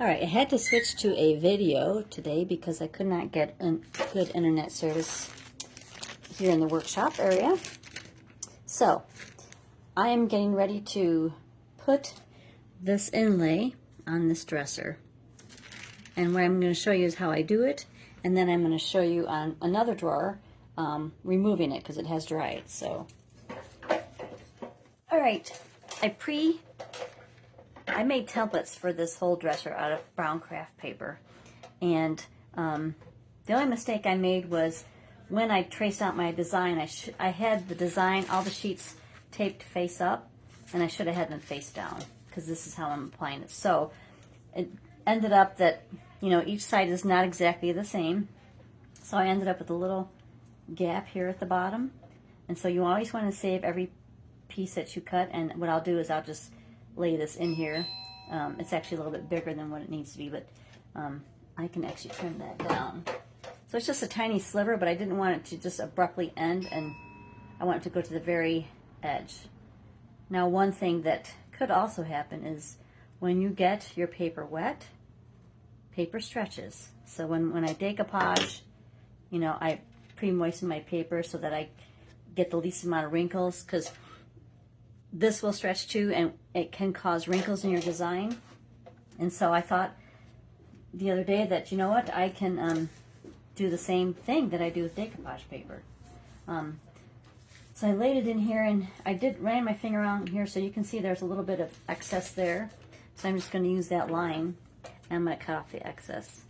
All right, I had to switch to a video today because I could not get a good internet service here in the workshop area. So, I am getting ready to put this inlay on this dresser. And what I'm going to show you is how I do it, and then I'm going to show you on another drawer removing it because it has dried. So, all right, I made templates for this whole dresser out of brown craft paper, and the only mistake I made was when I traced out my design, I had the design, all the sheets taped face up, and I should have had them face down because this is how I'm applying it. So it ended up that, you know, each side is not exactly the same, so I ended up with a little gap here at the bottom. And so you always want to save every piece that you cut, and what I'll do is I'll just lay this in here. It's actually a little bit bigger than what it needs to be, but I can actually trim that down. So it's just a tiny sliver, but I didn't want it to just abruptly end, and I want it to go to the very edge. Now, one thing that could also happen is when you get your paper wet, paper stretches. So when I decoupage, you know, I pre-moisten my paper so that I get the least amount of wrinkles, because this will stretch too, and it can cause wrinkles in your design. And so I thought the other day that, you know what, I can do the same thing that I do with decoupage paper. So I laid it in here, and I ran my finger around here so you can see there's a little bit of excess there. So I'm just going to use that line, and I'm going to cut off the excess.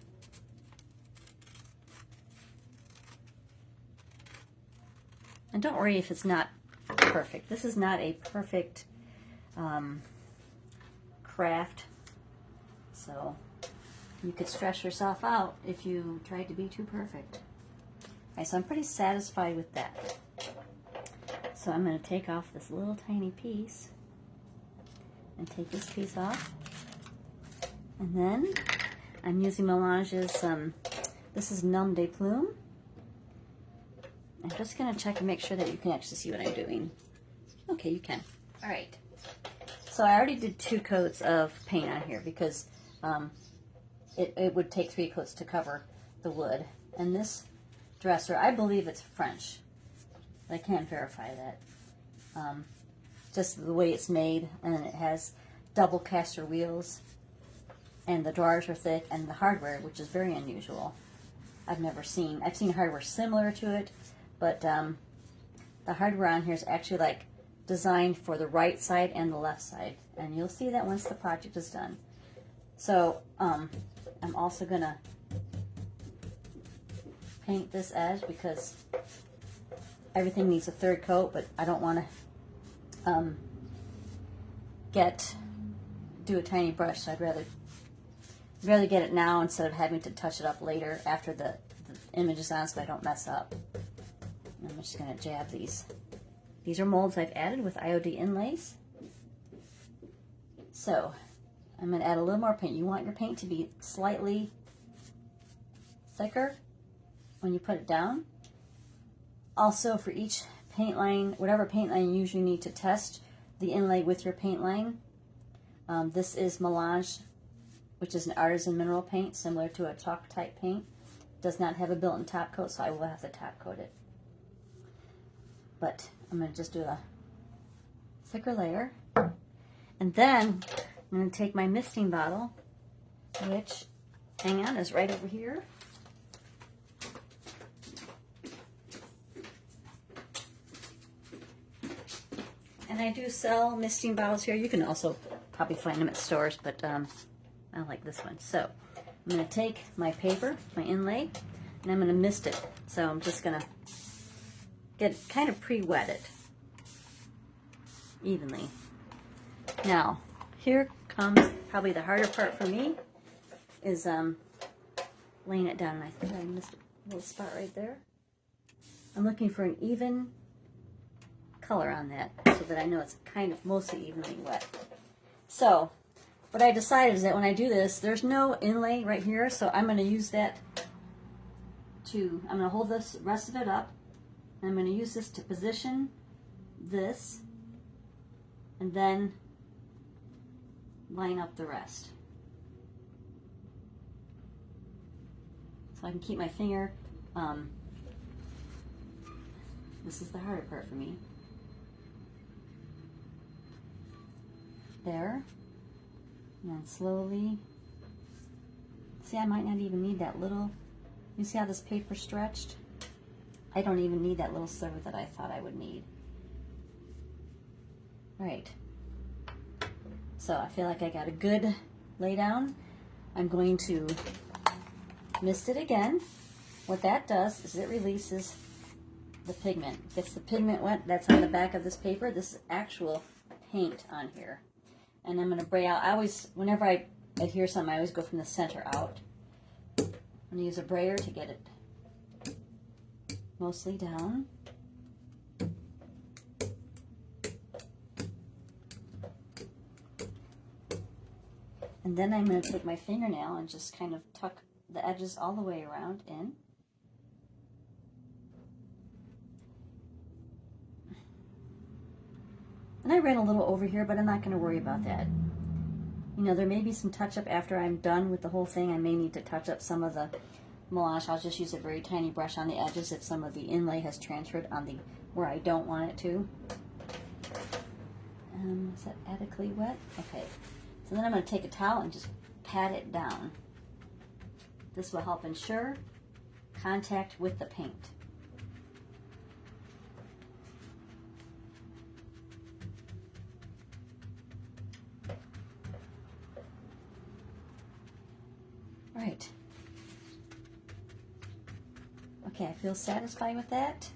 And don't worry if it's not perfect. This is not a perfect craft, so you could stress yourself out if you tried to be too perfect. Alright, so I'm pretty satisfied with that. So I'm going to take off this little tiny piece and take this piece off. And then I'm using Melange's, this is Nom de Plume. I'm just going to check and make sure that you can actually see what I'm doing. Okay, you can. All right. So I already did 2 coats of paint on here because it would take 3 coats to cover the wood. And this dresser, I believe it's French. But I can't verify that. Just the way it's made, and it has double caster wheels, and the drawers are thick, and the hardware, which is very unusual. I've seen hardware similar to it, but the hardware on here is actually like designed for the right side and the left side, and you'll see that once the project is done. So I'm also gonna paint this edge because everything needs a 3rd coat, but I don't want to do a tiny brush, so I'd rather get it now instead of having to touch it up later after the image is on, so I don't mess up. I'm just going to jab these. These are molds I've added with IOD inlays. So I'm going to add a little more paint. You want your paint to be slightly thicker when you put it down. Also, for each paint line, whatever paint line you usually need to test the inlay with your paint line, this is Melange, which is an artisan mineral paint similar to a chalk type paint. It does not have a built-in top coat, so I will have to top coat it. But I'm going to just do a thicker layer. And then I'm going to take my misting bottle, which, hang on, is right over here. And I do sell misting bottles here. You can also probably find them at stores, but I like this one. So I'm going to take my paper, my inlay, and I'm going to mist it. So I'm just going to get kind of pre-wet it evenly. Now, here comes probably the harder part for me, is laying it down. And I think I missed a little spot right there. I'm looking for an even color on that so that I know it's kind of mostly evenly wet. So what I decided is that when I do this, there's no inlay right here, so I'm going to use that I'm going to hold this rest of it up, and I'm going to use this to position this, and then line up the rest. so I can keep my finger. This is the harder part for me. There. And then slowly. See, I might not even need that little. You see how this paper stretched? I don't even need that little sliver that I thought I would need. Right. So I feel like I got a good lay down. I'm going to mist it again. What that does is it releases the pigment. Gets the pigment wet. That's on the back of this paper. This is actual paint on here. And I'm going to bray out. I always, whenever I adhere something, I always go from the center out. I'm going to use a brayer to get it mostly down. And then I'm going to take my fingernail and just kind of tuck the edges all the way around in. And I ran a little over here, but I'm not going to worry about that. You know, there may be some touch-up after I'm done with the whole thing. I may need to touch up some of the melange. I'll just use a very tiny brush on the edges if some of the inlay has transferred on the where I don't want it to. Is that adequately wet? Okay. So then I'm going to take a towel and just pat it down. This will help ensure contact with the paint. Right. Okay, I feel satisfied with that.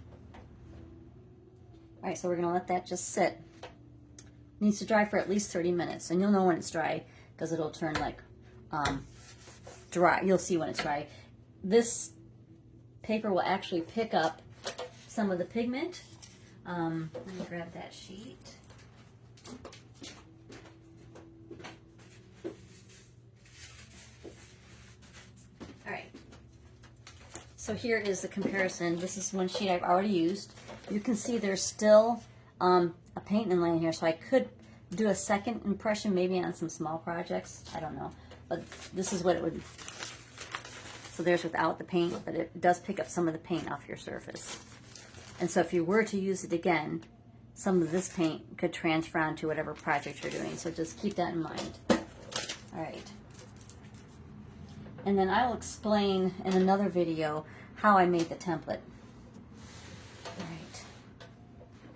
All right, so we're going to let that just sit. It needs to dry for at least 30 minutes, and you'll know when it's dry because it'll turn like dry. You'll see when it's dry. This paper will actually pick up some of the pigment. Let me grab that sheet. All right. So here is the comparison. This is one sheet I've already used. You can see there's still a paint inlay in here, so I could do a second impression maybe on some small projects. I don't know. But this is what it would... So there's without the paint, but it does pick up some of the paint off your surface. And so if you were to use it again, some of this paint could transfer onto whatever project you're doing. So just keep that in mind. All right. And then I'll explain in another video how I made the template. All right.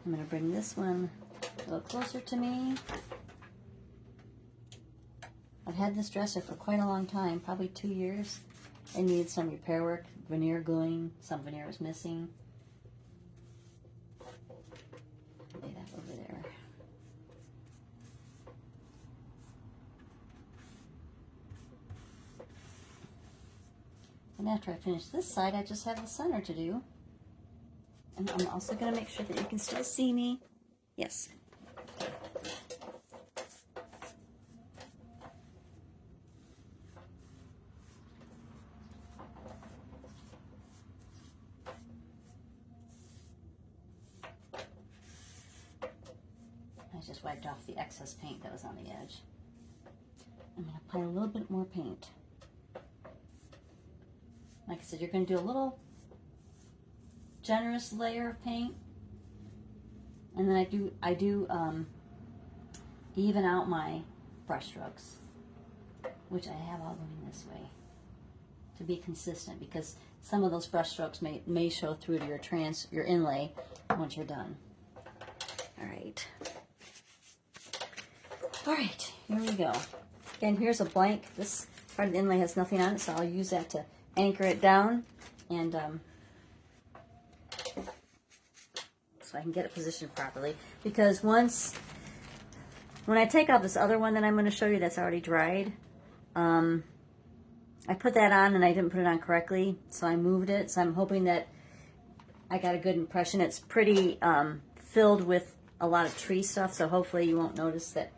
I'm going to bring this one a little closer to me. I've had this dresser for quite a long time, probably 2 years. I needed some repair work, veneer gluing, some veneer was missing. Lay that over there. And after I finish this side, I just have the center to do. And I'm also going to make sure that you can still see me. Yes. I just wiped off the excess paint that was on the edge. I'm going to apply a little bit more paint. Like I said, you're going to do a little generous layer of paint, and then I do even out my brush strokes, which I have all going this way to be consistent, because some of those brush strokes may show through to your inlay once you're done. All right. All right, here we go. Again, here's a blank. This part of the inlay has nothing on it, so I'll use that to anchor it down, and so I can get it positioned properly. Because when I take out this other one that I'm going to show you that's already dried, I put that on and I didn't put it on correctly, so I moved it. So I'm hoping that I got a good impression. It's pretty filled with a lot of tree stuff, so hopefully you won't notice that,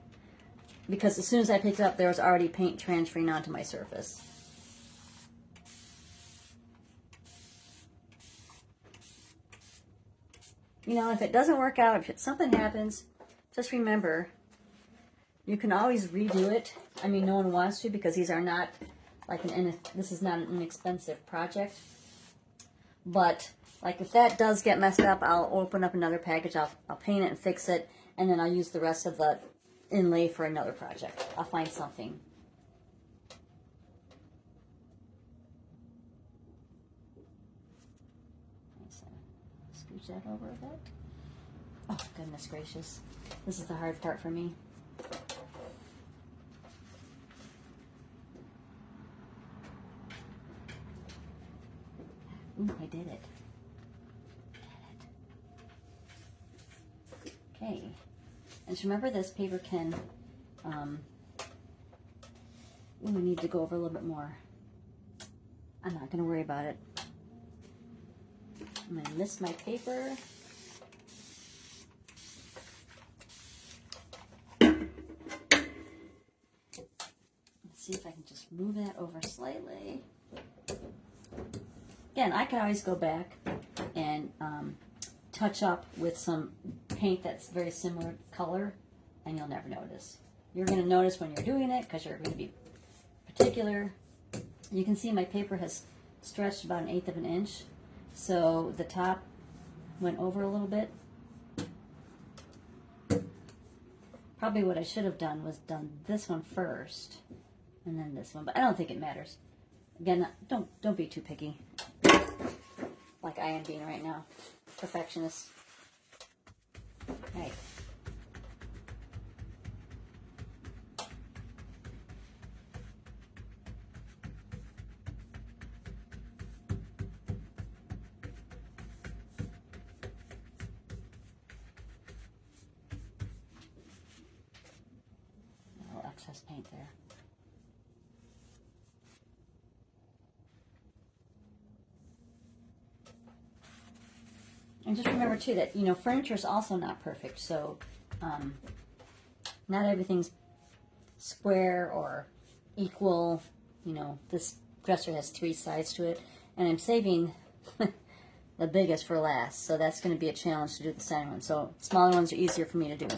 because as soon as I picked it up, there was already paint transferring onto my surface. You know, if it doesn't work out, if something happens, just remember, you can always redo it. I mean, no one wants to, because these are not like this is not an inexpensive project. But like if that does get messed up, I'll open up another package, I'll paint it and fix it, and then I'll use the rest of the inlay for another project. I'll find something. So, scooch that over a bit. Oh, goodness gracious. This is the hard part for me. Ooh, I did it. Okay. And just remember this paper can, we need to go over a little bit more. I'm not going to worry about it. I'm going to mist my paper. Let's see if I can just move that over slightly. Again, I can always go back and touch up with some paint that's very similar color, and you'll never notice. You're going to notice when you're doing it because you're going to be particular. You can see my paper has stretched about 1/8 of an inch, so the top went over a little bit. Probably what I should have done was done this one first and then this one, but I don't think it matters. Again, don't be too picky like I am being right now. Perfectionist. Right. A little excess paint there. And just remember too that, you know, furniture is also not perfect, so not everything's square or equal. You know, this dresser has 3 sides to it, and I'm saving the biggest for last, so that's going to be a challenge to do the center one. So smaller ones are easier for me to do.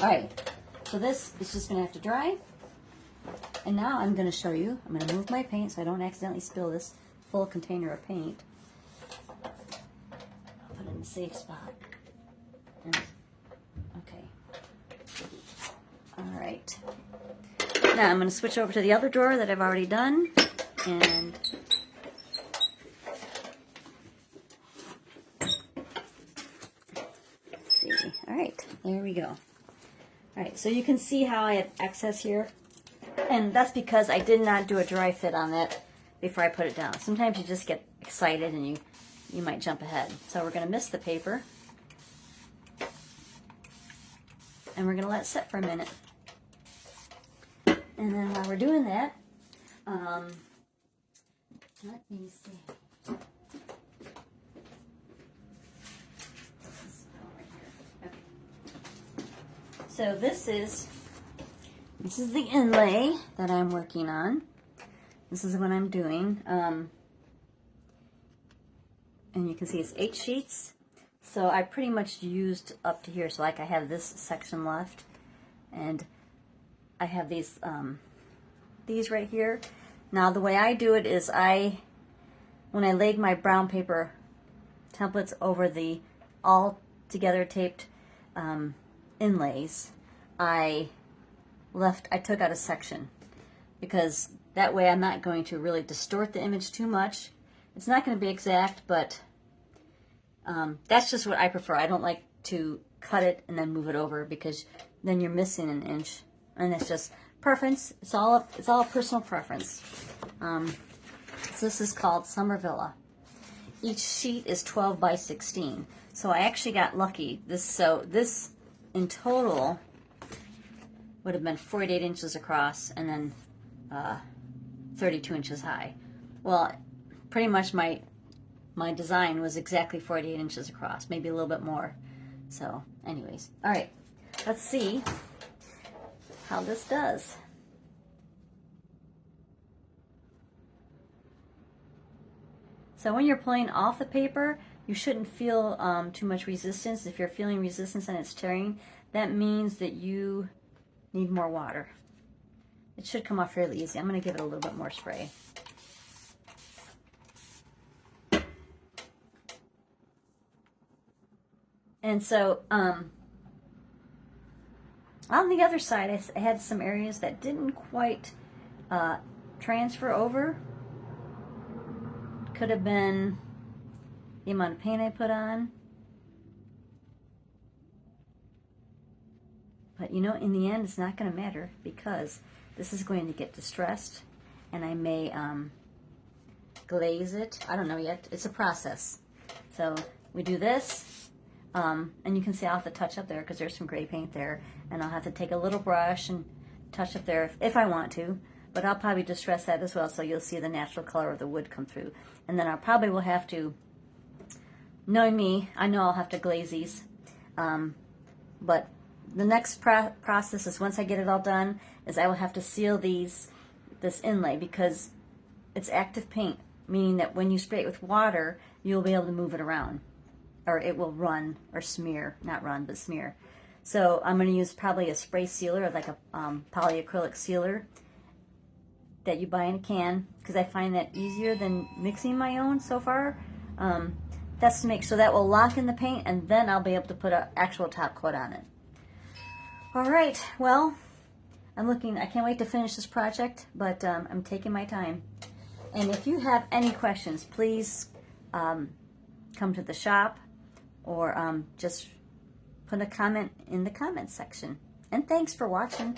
All right, so this is just going to have to dry, and now I'm going to show you. I'm going to move my paint so I don't accidentally spill this full container of paint. In the safe spot. Okay. All right. Now I'm going to switch over to the other drawer that I've already done, and let's see. All right, there we go. All right, so you can see how I have excess here, and that's because I did not do a dry fit on that before I put it down. Sometimes you just get excited and you might jump ahead. So we're going to mist the paper, and we're going to let it sit for a minute. And then while we're doing that, let me see. Okay. So this is the inlay that I'm working on. This is what I'm doing. And you can see it's 8 sheets. So I pretty much used up to here. So like I have this section left, and I have these right here. Now the way I do it is when I laid my brown paper templates over the all together taped inlays, I took out a section, because that way I'm not going to really distort the image too much. It's not going to be exact, but that's just what I prefer. I don't like to cut it and then move it over, because then you're missing an inch, and it's just preference. It's all personal preference. So this is called Summer Villa. Each sheet is 12 by 16. So I actually got lucky. This in total would have been 48 inches across and then 32 inches high. Well, pretty much my design was exactly 48 inches across, maybe a little bit more. So anyways, all right, let's see how this does. So when you're pulling off the paper, you shouldn't feel too much resistance. If you're feeling resistance and it's tearing, that means that you need more water. it should come off fairly easy. I'm going to give it a little bit more spray. And so, on the other side, I had some areas that didn't quite transfer over. Could have been the amount of paint I put on. But you know, in the end, it's not going to matter because this is going to get distressed, and I may glaze it. I don't know yet. It's a process. So we do this, and you can see I'll have to touch up there because there's some gray paint there, and I'll have to take a little brush and touch up there if I want to, but I'll probably distress that as well so you'll see the natural color of the wood come through. And then I probably will have to, knowing me, I know I'll have to glaze these, but the next process is once I get it all done is I will have to seal this inlay because it's active paint, meaning that when you spray it with water, you'll be able to move it around, or it will run or smear, not run, but smear. So I'm going to use probably a spray sealer, like a polyacrylic sealer that you buy in a can, because I find that easier than mixing my own so far. That's to make sure that will lock in the paint, and then I'll be able to put an actual top coat on it. All right, well, I can't wait to finish this project, but I'm taking my time. And if you have any questions, please come to the shop or just put a comment in the comments section. And thanks for watching.